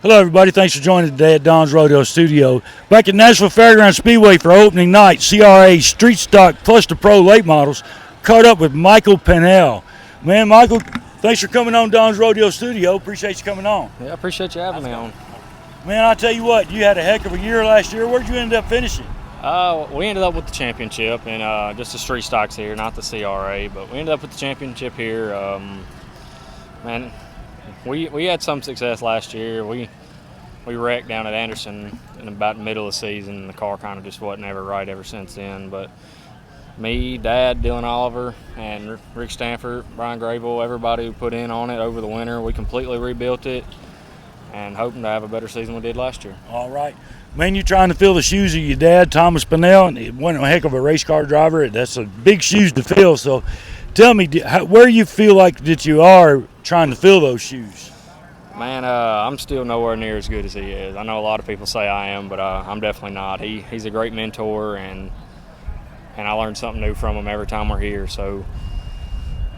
Hello, everybody. Thanks for joining today at Don's Rodeo Studio. Back at Nashville Fairgrounds Speedway for opening night, CRA Street Stock plus the Pro Late Models, caught up with Michael Pannell. Man, Michael, thanks for coming on Don's Rodeo Studio. Appreciate you coming on. Yeah, I appreciate you having me on. Man, I'll tell you what, you had a heck of a year last year. Where'd you end up finishing? We ended up with the championship, and just the street stocks here, not the CRA, but we ended up with the championship here. Man, we had some success last year. We wrecked down at Anderson in about the middle of the season, and the car kind of just wasn't ever right ever since then. But me, Dad, Dylan Oliver, and Rick Stanford, Brian Grable, everybody who put in on it over the winter, we completely rebuilt it and hoping to have a better season we did last year. All right. Man, you're trying to fill the shoes of your dad, Thomas Pannell, and he wasn't a heck of a race car driver. That's a big shoes to fill. So tell me, where you feel like that you are trying to fill those shoes? Man, I'm still nowhere near as good as he is. I know a lot of people say I am, but I'm definitely not. He's a great mentor, and I learn something new from him every time we're here. So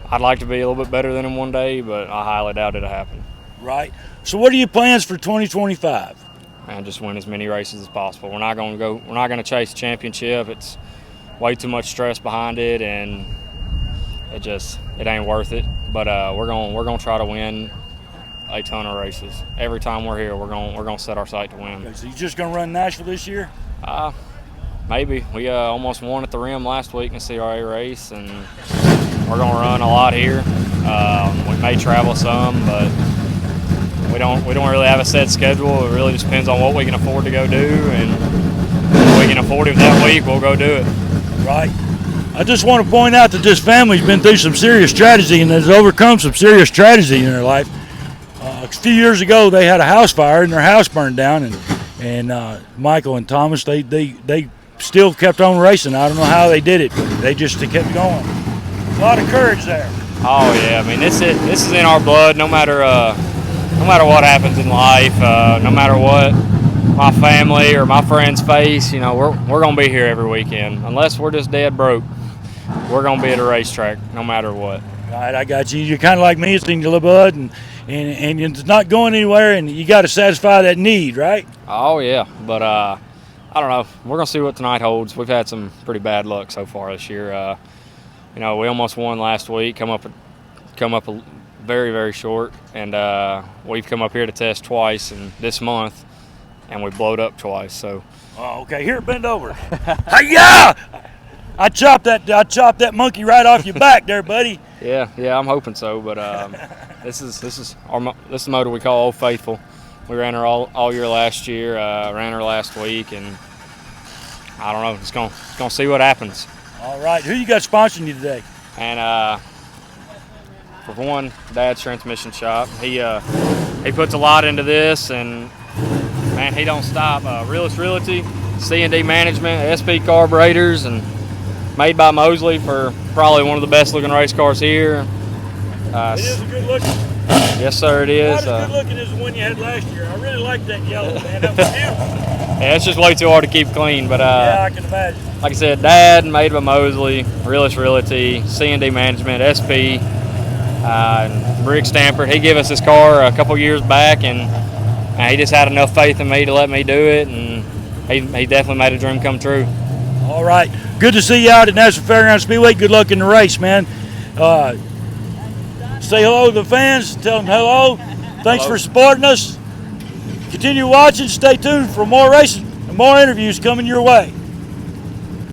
I'd like to be a little bit better than him one day, but I highly doubt it'll happen. Right. So what are your plans for 2025? And just win as many races as possible. We're not going to chase a championship. It's way too much stress behind it, and it ain't worth it. But we're going to try to win a ton of races. Every time we're here, we're going to set our sight to win. Okay, so you just going to run Nashville this year? Maybe. We almost won at the Rim last week in a CRA race, and we're going to run a lot here. We may travel some, but we don't really have a set schedule. It really just depends on what we can afford to go do, and if we can afford it that week, we'll go do it. Right. I just want to point out that this family's been through some serious tragedy and has overcome some serious tragedy in their life. A few years ago, they had a house fire and their house burned down, and Michael and Thomas, they still kept on racing. I don't know how they did it, but they kept going. A lot of courage there. Oh yeah, I mean this is in our blood. No matter what happens in life, no matter what my family or my friends face, we're gonna be here every weekend. Unless we're just dead broke, we're gonna be at a racetrack no matter what. Right, I got you. You're kind of like me. It's in your blood, and it's not going anywhere, and you got to satisfy that need, right? Oh yeah, but I don't know. We're gonna see what tonight holds. We've had some pretty bad luck so far this year. We almost won last week. Come up very, very short, and we've come up here to test twice in this month, and we blowed up twice. So. Oh, okay. Here, bend over. Hi-ya! I chopped that monkey right off your back there, buddy. Yeah, I'm hoping so. But this is the motor we call Old Faithful. We ran her all year last year. Ran her last week, and I don't know. Just gonna see what happens. All right. Who you got sponsoring you today? And for one, Dad's transmission shop. He puts a lot into this, and man, he don't stop. Realist Realty, C&D Management, SP Carburetors, and made by Mosley for probably one of the best looking race cars here. It is a good looking. Yes, sir, it is. Not as good looking as the one you had last year. I really liked that yellow, man. That was beautiful. Yeah, it's just way too hard to keep clean. But yeah, I can imagine. Like I said, Dad made by Mosley, Realist Realty, C&D Management, SP, and Rick Stanford. He gave us this car a couple years back, and he just had enough faith in me to let me do it, and he definitely made a dream come true. All right. Good to see you out at Nashville Fairgrounds Speedway. Good luck in the race, man. Say hello to the fans. Tell them hello. Thanks for supporting us. Continue watching. Stay tuned for more races and more interviews coming your way.